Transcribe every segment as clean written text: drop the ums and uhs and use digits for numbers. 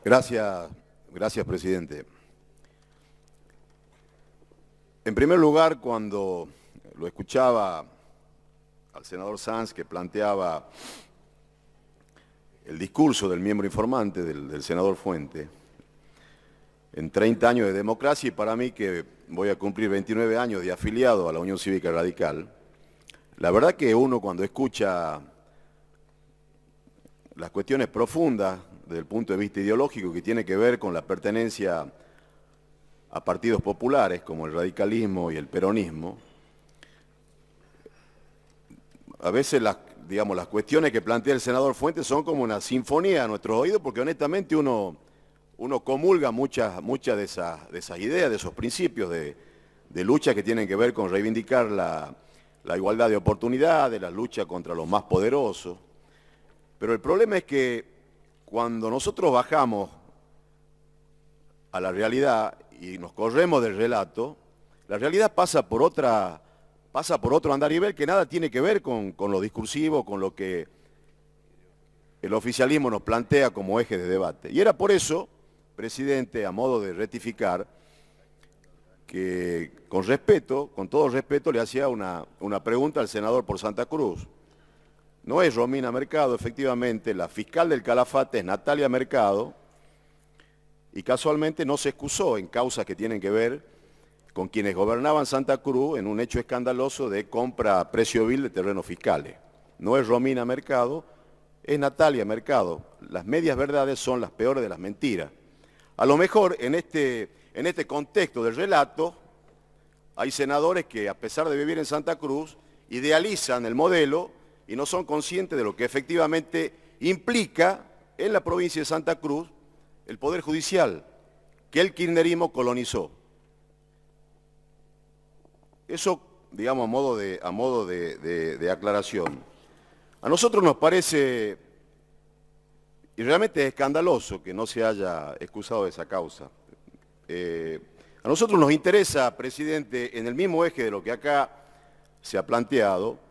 Gracias, presidente. En primer lugar, cuando lo escuchaba al senador Sanz que planteaba el discurso del miembro informante, del senador Fuente, en 30 años de democracia, y para mí que voy a cumplir 29 años de afiliado a la Unión Cívica Radical, la verdad que uno cuando escucha las cuestiones profundas desde el punto de vista ideológico que tiene que ver con la pertenencia a partidos populares como el radicalismo y el peronismo, a veces las cuestiones que plantea el senador Fuentes son como una sinfonía a nuestros oídos, porque honestamente uno comulga muchas de esas ideas, de esos principios de lucha que tienen que ver con reivindicar la igualdad de oportunidades, la lucha contra los más poderosos. Pero el problema es que cuando nosotros bajamos a la realidad y nos corremos del relato, la realidad pasa por otro andarivel que nada tiene que ver con lo discursivo, con lo que el oficialismo nos plantea como eje de debate. Y era por eso, presidente, a modo de rectificar, que con todo respeto, le hacía una pregunta al senador por Santa Cruz. No es Romina Mercado, efectivamente, la fiscal del Calafate es Natalia Mercado, y casualmente no se excusó en causas que tienen que ver con quienes gobernaban Santa Cruz en un hecho escandaloso de compra a precio vil de terrenos fiscales. No es Romina Mercado, es Natalia Mercado. Las medias verdades son las peores de las mentiras. A lo mejor en este contexto del relato hay senadores que, a pesar de vivir en Santa Cruz, idealizan el modelo y no son conscientes de lo que efectivamente implica en la provincia de Santa Cruz el Poder Judicial, que el kirchnerismo colonizó. Eso, digamos, a modo de aclaración. A nosotros nos parece, y realmente es escandaloso que no se haya excusado de esa causa. A nosotros nos interesa, presidente, en el mismo eje de lo que acá se ha planteado,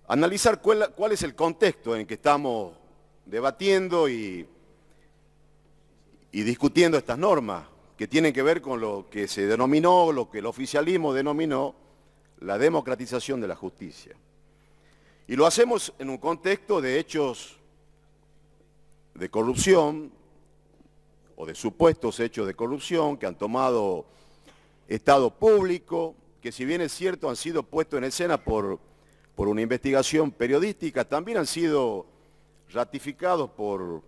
analizar cuál es el contexto en que estamos debatiendo y discutiendo estas normas, que tienen que ver con lo que se denominó, lo que el oficialismo denominó, la democratización de la justicia. Y lo hacemos en un contexto de hechos de corrupción, o de supuestos hechos de corrupción que han tomado Estado público, que si bien es cierto han sido puestos en escena por una investigación periodística, también han sido ratificados por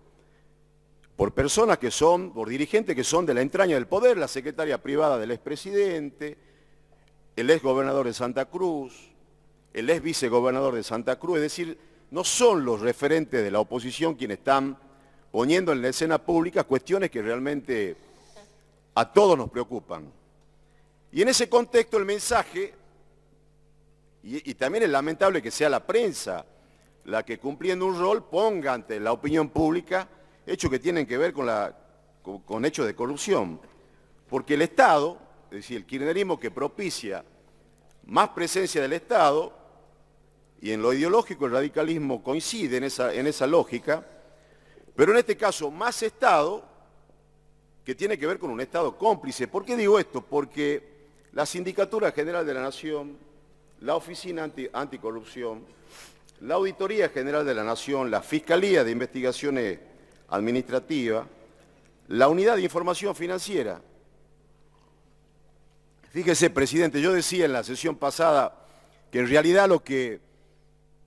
personas por dirigentes que son de la entraña del poder, la secretaria privada del expresidente, el ex gobernador de Santa Cruz, el ex vicegobernador de Santa Cruz, es decir, no son los referentes de la oposición quienes están poniendo en la escena pública cuestiones que realmente a todos nos preocupan. Y en ese contexto el mensaje, y también es lamentable que sea la prensa la que, cumpliendo un rol, ponga ante la opinión pública hechos que tienen que ver con hechos de corrupción. Porque el Estado, es decir, el kirchnerismo que propicia más presencia del Estado, y en lo ideológico el radicalismo coincide en esa lógica, pero en este caso más Estado, que tiene que ver con un Estado cómplice. ¿Por qué digo esto? Porque la Sindicatura General de la Nación, la Oficina Anticorrupción, la Auditoría General de la Nación, la Fiscalía de Investigaciones Administrativas, la Unidad de Información Financiera. Fíjese, presidente, yo decía en la sesión pasada que en realidad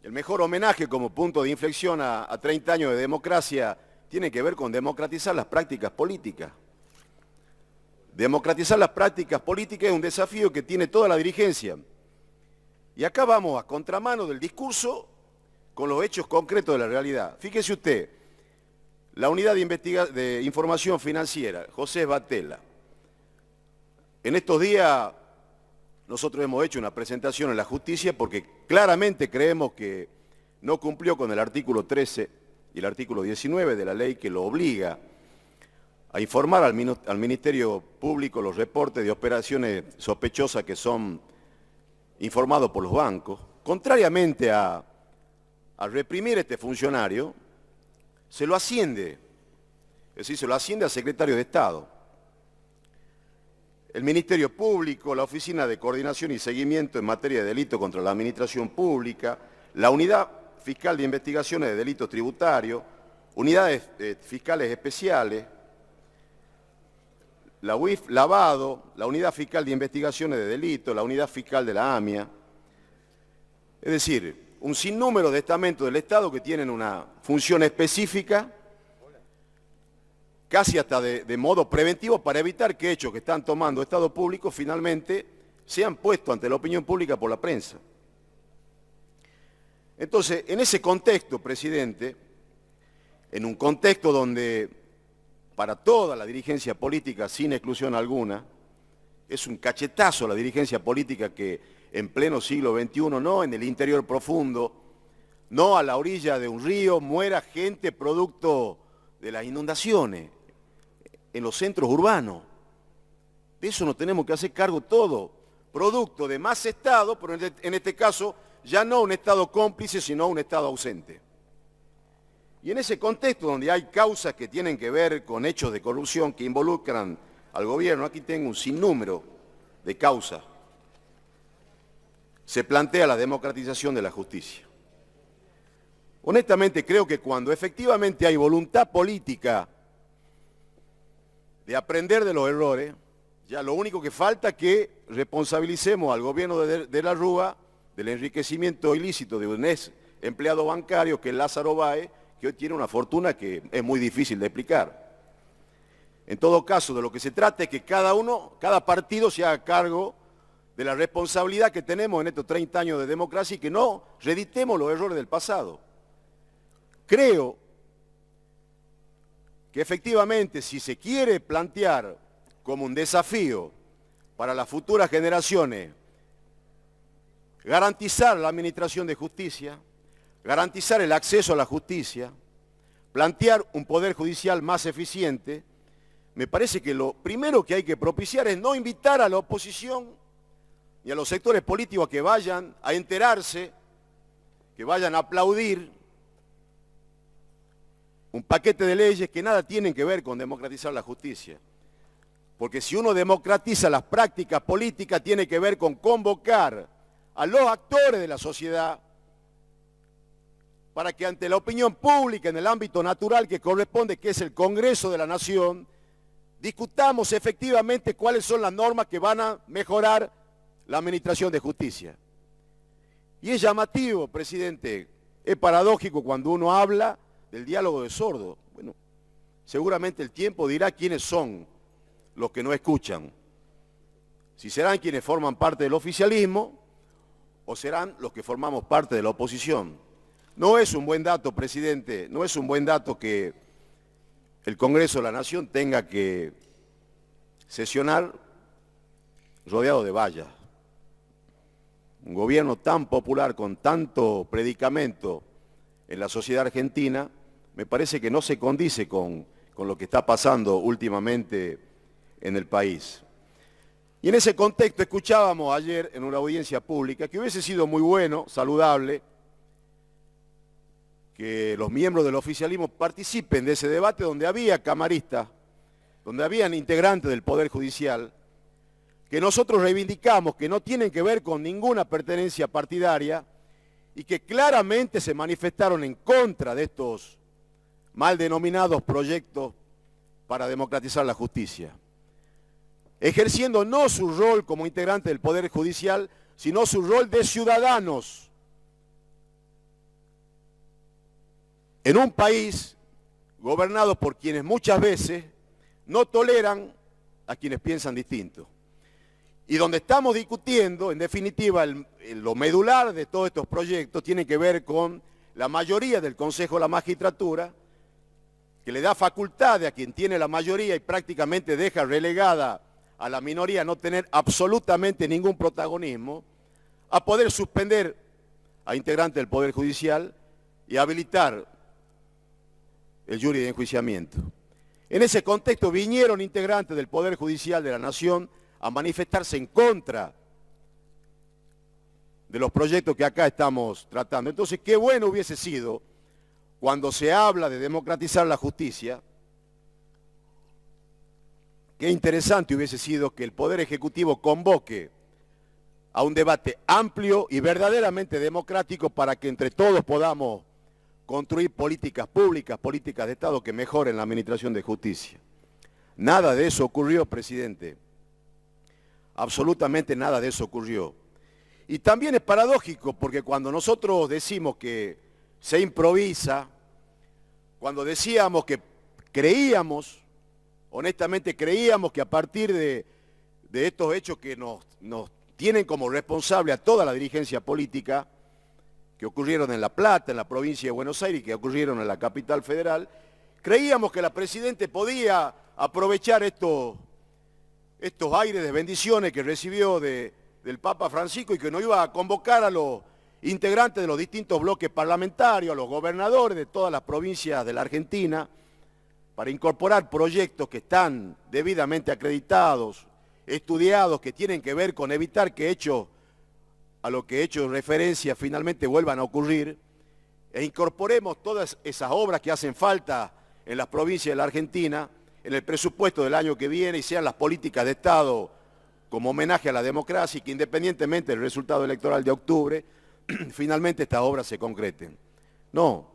el mejor homenaje como punto de inflexión a 30 años de democracia tiene que ver con democratizar las prácticas políticas. Democratizar las prácticas políticas es un desafío que tiene toda la dirigencia. Y acá vamos a contramano del discurso con los hechos concretos de la realidad. Fíjese usted, la Unidad de Información Financiera, José Batella. En estos días nosotros hemos hecho una presentación en la justicia porque claramente creemos que no cumplió con el artículo 13 y el artículo 19 de la ley que lo obliga a informar al Ministerio Público los reportes de operaciones sospechosas que son informados por los bancos. Contrariamente a reprimir a este funcionario, se lo asciende. Es decir, se lo asciende a secretario de Estado. El Ministerio Público, la Oficina de Coordinación y Seguimiento en materia de delito contra la administración pública, la Unidad Fiscal de Investigaciones de Delitos Tributarios, unidades fiscales especiales, la UIF Lavado, la Unidad Fiscal de Investigaciones de Delitos, la Unidad Fiscal de la AMIA. Es decir, un sinnúmero de estamentos del Estado que tienen una función específica, casi hasta de modo preventivo, para evitar que hechos que están tomando Estado público finalmente sean puestos ante la opinión pública por la prensa. Entonces, en ese contexto, presidente, en un contexto donde para toda la dirigencia política, sin exclusión alguna, es un cachetazo la dirigencia política que en pleno siglo XXI, no en el interior profundo, no a la orilla de un río, muera gente producto de las inundaciones, en los centros urbanos. De eso nos tenemos que hacer cargo todo, producto de más Estado, pero en este caso ya no un Estado cómplice, sino un Estado ausente. Y en ese contexto donde hay causas que tienen que ver con hechos de corrupción que involucran al gobierno, aquí tengo un sinnúmero de causas, se plantea la democratización de la justicia. Honestamente creo que cuando efectivamente hay voluntad política de aprender de los errores, ya lo único que falta es que responsabilicemos al gobierno de la Rúa del enriquecimiento ilícito de un ex empleado bancario que es Lázaro Báez, que hoy tiene una fortuna que es muy difícil de explicar. En todo caso, de lo que se trata es que cada partido se haga cargo de la responsabilidad que tenemos en estos 30 años de democracia y que no reeditemos los errores del pasado. Creo que efectivamente si se quiere plantear como un desafío para las futuras generaciones garantizar la administración de justicia, garantizar el acceso a la justicia, plantear un poder judicial más eficiente, me parece que lo primero que hay que propiciar es no invitar a la oposición y a los sectores políticos a que vayan a enterarse, que vayan a aplaudir un paquete de leyes que nada tienen que ver con democratizar la justicia. Porque si uno democratiza las prácticas políticas, tiene que ver con convocar a los actores de la sociedad para que ante la opinión pública en el ámbito natural que corresponde, que es el Congreso de la Nación, discutamos efectivamente cuáles son las normas que van a mejorar la administración de justicia. Y es llamativo, presidente, es paradójico cuando uno habla del diálogo de sordos. Bueno, seguramente el tiempo dirá quiénes son los que no escuchan. Si serán quienes forman parte del oficialismo o serán los que formamos parte de la oposición. No es un buen dato, presidente, no es un buen dato que el Congreso de la Nación tenga que sesionar rodeado de vallas. Un gobierno tan popular, con tanto predicamento en la sociedad argentina, me parece que no se condice con lo que está pasando últimamente en el país. Y en ese contexto escuchábamos ayer en una audiencia pública que hubiese sido muy bueno, saludable, que los miembros del oficialismo participen de ese debate donde había camaristas, donde habían integrantes del Poder Judicial, que nosotros reivindicamos que no tienen que ver con ninguna pertenencia partidaria y que claramente se manifestaron en contra de estos mal denominados proyectos para democratizar la justicia, ejerciendo no su rol como integrante del Poder Judicial, sino su rol de ciudadanos en un país gobernado por quienes muchas veces no toleran a quienes piensan distinto. Y donde estamos discutiendo, en definitiva, lo medular de todos estos proyectos tiene que ver con la mayoría del Consejo de la Magistratura, que le da facultades a quien tiene la mayoría y prácticamente deja relegada a la minoría no tener absolutamente ningún protagonismo, a poder suspender a integrantes del Poder Judicial y habilitar el jury de enjuiciamiento. En ese contexto vinieron integrantes del Poder Judicial de la Nación a manifestarse en contra de los proyectos que acá estamos tratando. Entonces, qué bueno hubiese sido, cuando se habla de democratizar la justicia, qué interesante hubiese sido que el Poder Ejecutivo convoque a un debate amplio y verdaderamente democrático para que entre todos podamos construir políticas públicas, políticas de Estado que mejoren la administración de justicia. Nada de eso ocurrió, presidente. Absolutamente nada de eso ocurrió. Y también es paradójico porque cuando nosotros decimos que se improvisa, cuando decíamos que creíamos, honestamente creíamos que a partir de estos hechos que nos tienen como responsable a toda la dirigencia política, que ocurrieron en La Plata, en la provincia de Buenos Aires y que ocurrieron en la capital federal, creíamos que la Presidenta podía aprovechar estos aires de bendiciones que recibió del Papa Francisco y que no iba a convocar a los integrantes de los distintos bloques parlamentarios, a los gobernadores de todas las provincias de la Argentina, para incorporar proyectos que están debidamente acreditados, estudiados, que tienen que ver con evitar que hechos a lo que he hecho referencia finalmente vuelvan a ocurrir, e incorporemos todas esas obras que hacen falta en las provincias de la Argentina, en el presupuesto del año que viene, y sean las políticas de Estado como homenaje a la democracia y que independientemente del resultado electoral de octubre, finalmente estas obras se concreten. No,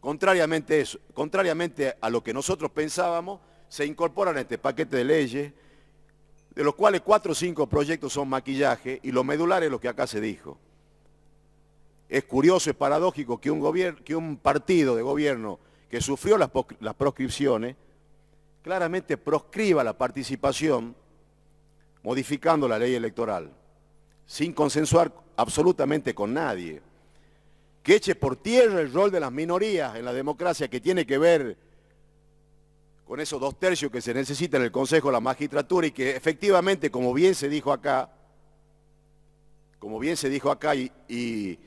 contrariamente a lo que nosotros pensábamos, se incorporan a este paquete de leyes, de los cuales 4 o 5 proyectos son maquillaje, y lo medular es lo que acá se dijo. Es curioso, es paradójico que un partido de gobierno que sufrió las proscripciones, claramente proscriba la participación modificando la ley electoral, sin consensuar absolutamente con nadie, que eche por tierra el rol de las minorías en la democracia, que tiene que ver con esos 2/3 que se necesitan en el Consejo de la Magistratura, y que efectivamente, como bien se dijo acá, y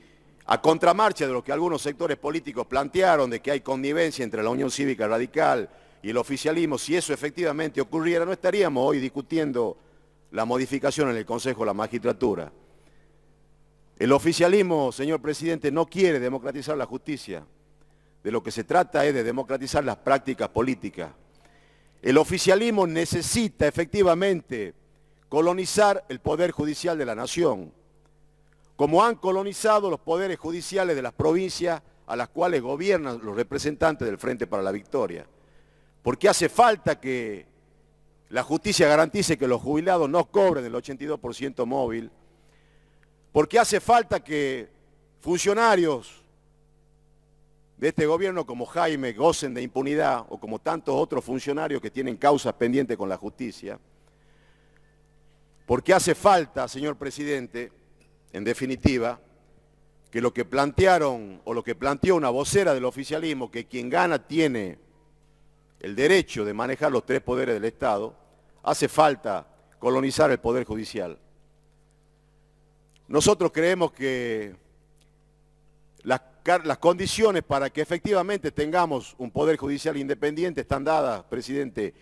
a contramarcha de lo que algunos sectores políticos plantearon, de que hay connivencia entre la Unión Cívica Radical y el oficialismo, si eso efectivamente ocurriera, no estaríamos hoy discutiendo la modificación en el Consejo de la Magistratura. El oficialismo, señor presidente, no quiere democratizar la justicia. De lo que se trata es de democratizar las prácticas políticas. El oficialismo necesita efectivamente colonizar el Poder Judicial de la Nación, como han colonizado los poderes judiciales de las provincias a las cuales gobiernan los representantes del Frente para la Victoria. Porque hace falta que la justicia garantice que los jubilados no cobren el 82% móvil, porque hace falta que funcionarios de este gobierno como Jaime gocen de impunidad, o como tantos otros funcionarios que tienen causas pendientes con la justicia, porque hace falta, señor presidente, en definitiva, que lo que plantearon o lo que planteó una vocera del oficialismo, que quien gana tiene el derecho de manejar los 3 poderes del Estado, hace falta colonizar el Poder Judicial. Nosotros creemos que las condiciones para que efectivamente tengamos un Poder Judicial independiente están dadas, presidente,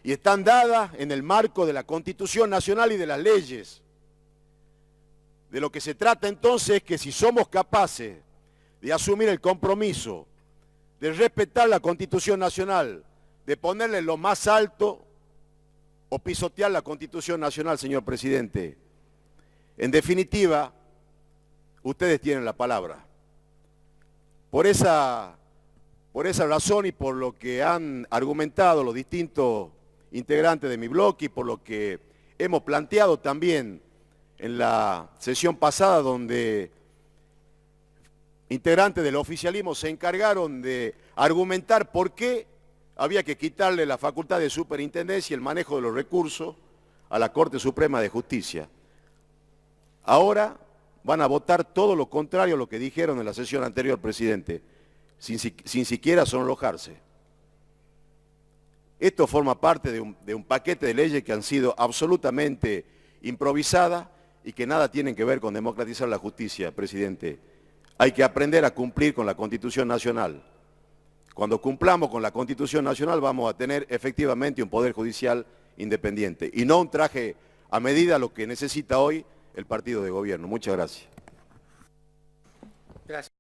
y están dadas en el marco de la Constitución Nacional y de las leyes. De lo que se trata entonces es que si somos capaces de asumir el compromiso, de respetar la Constitución Nacional, de ponerle lo más alto o pisotear la Constitución Nacional, señor presidente, en definitiva, ustedes tienen la palabra. Por esa razón y por lo que han argumentado los distintos integrantes de mi bloque y por lo que hemos planteado también en la sesión pasada, donde integrantes del oficialismo se encargaron de argumentar por qué había que quitarle la facultad de superintendencia y el manejo de los recursos a la Corte Suprema de Justicia. Ahora van a votar todo lo contrario a lo que dijeron en la sesión anterior, presidente, sin siquiera sonrojarse. Esto forma parte de un paquete de leyes que han sido absolutamente improvisadas y que nada tienen que ver con democratizar la justicia, presidente. Hay que aprender a cumplir con la Constitución Nacional. Cuando cumplamos con la Constitución Nacional vamos a tener efectivamente un Poder Judicial independiente y no un traje a medida lo que necesita hoy el partido de gobierno. Muchas gracias. Gracias.